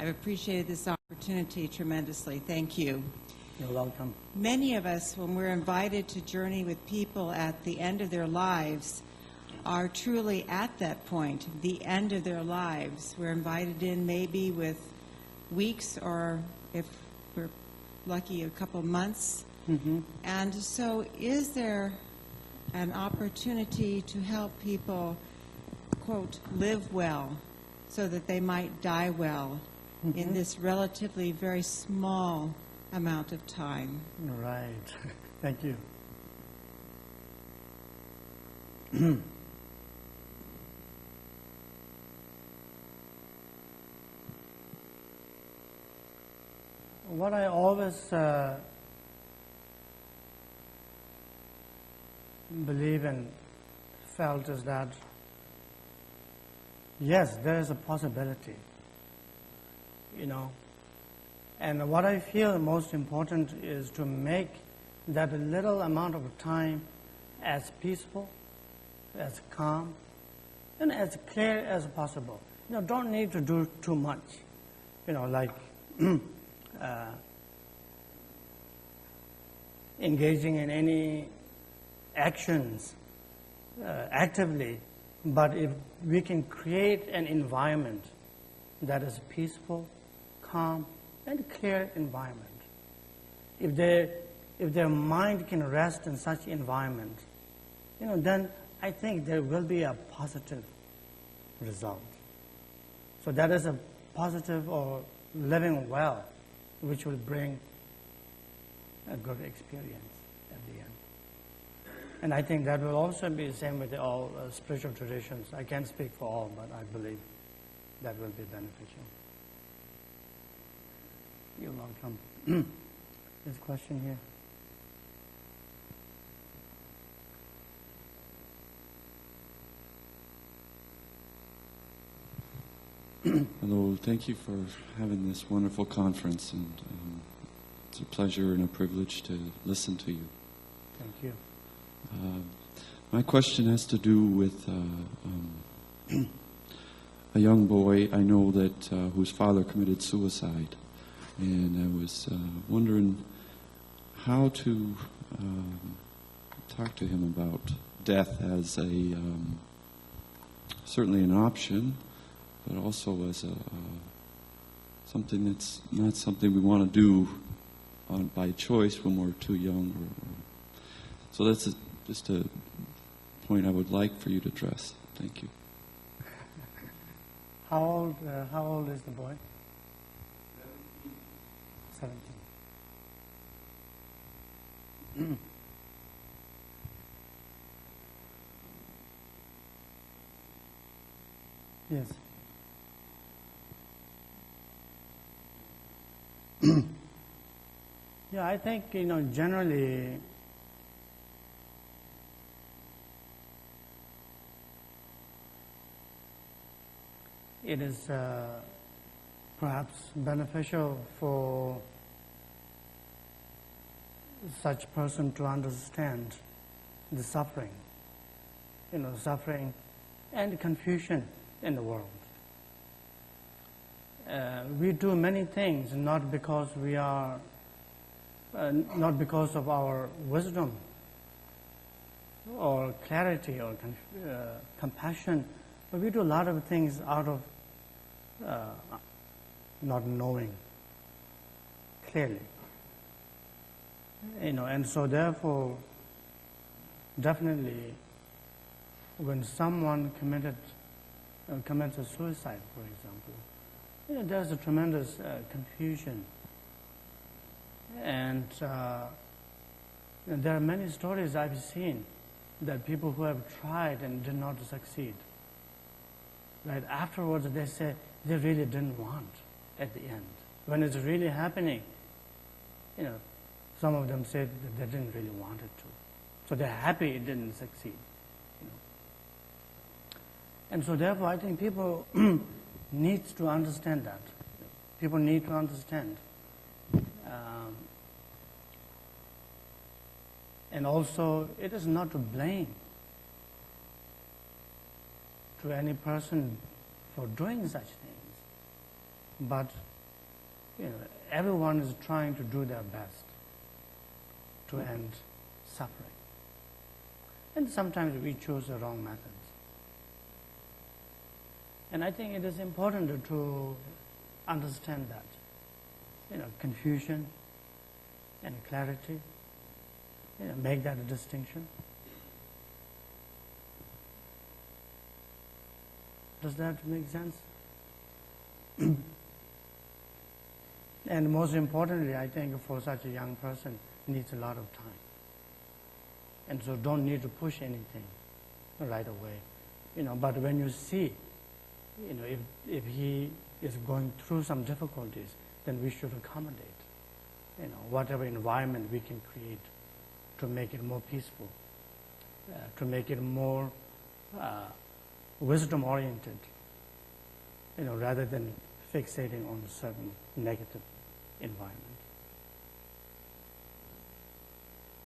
I've appreciated this opportunity tremendously. Thank you. You're welcome. Many of us, when we're invited to journey with people at the end of their lives, are truly at that point, the end of their lives. We're invited in maybe with weeks or, if we're lucky, a couple months. Mm-hmm. And so is there an opportunity to help people, quote, live well so that they might die well in this relatively very small amount of time? Right. Thank you. What I always believe and felt is that, yes, there is a possibility, And what I feel most important is to make that little amount of time as peaceful, as calm, and as clear as possible. Don't need to do too much. Like engaging in any actions actively, but if we can create an environment that is peaceful, calm, and clear environment, if their mind can rest in such environment, then I think there will be a positive result. So that is a positive or living well, which will bring a good experience at the end. And I think that will also be the same with all spiritual traditions. I can't speak for all, but I believe that will be beneficial. You're welcome. There's a question here. Hello, thank you for having this wonderful conference, and it's a pleasure and a privilege to listen to you. Thank you. My question has to do with a young boy I know that whose father committed suicide, and I was wondering how to talk to him about death as a certainly an option, but also as something that's not something we want to do by choice when we're too young. So that's just a point I would like for you to address. Thank you. How old is the boy? 17. Yes. Yeah, I think, generally it is perhaps beneficial for such person to understand the suffering, suffering and confusion in the world. We do many things not because we are, not because of our wisdom or clarity or compassion, but we do a lot of things out of not knowing clearly. And so therefore, definitely, when someone commits a suicide, for example, there's a tremendous confusion. And there are many stories I've seen that people who have tried and did not succeed, right? Afterwards, they say they really didn't want at the end. When it's really happening, some of them said that they didn't really want it to. So they're happy it didn't succeed. And so therefore, I think people need to understand that. People need to understand. And also, it is not to blame to any person for doing such things, but everyone is trying to do their best to end suffering. And sometimes we choose the wrong methods. And I think it is important to understand that. Confusion and clarity, make that a distinction. Does that make sense? And most importantly, I think for such a young person, needs a lot of time. And so don't need to push anything right away. But when you see, if he is going through some difficulties, then we should accommodate, whatever environment we can create to make it more peaceful, to make it more wisdom-oriented, rather than fixating on a certain negative environment.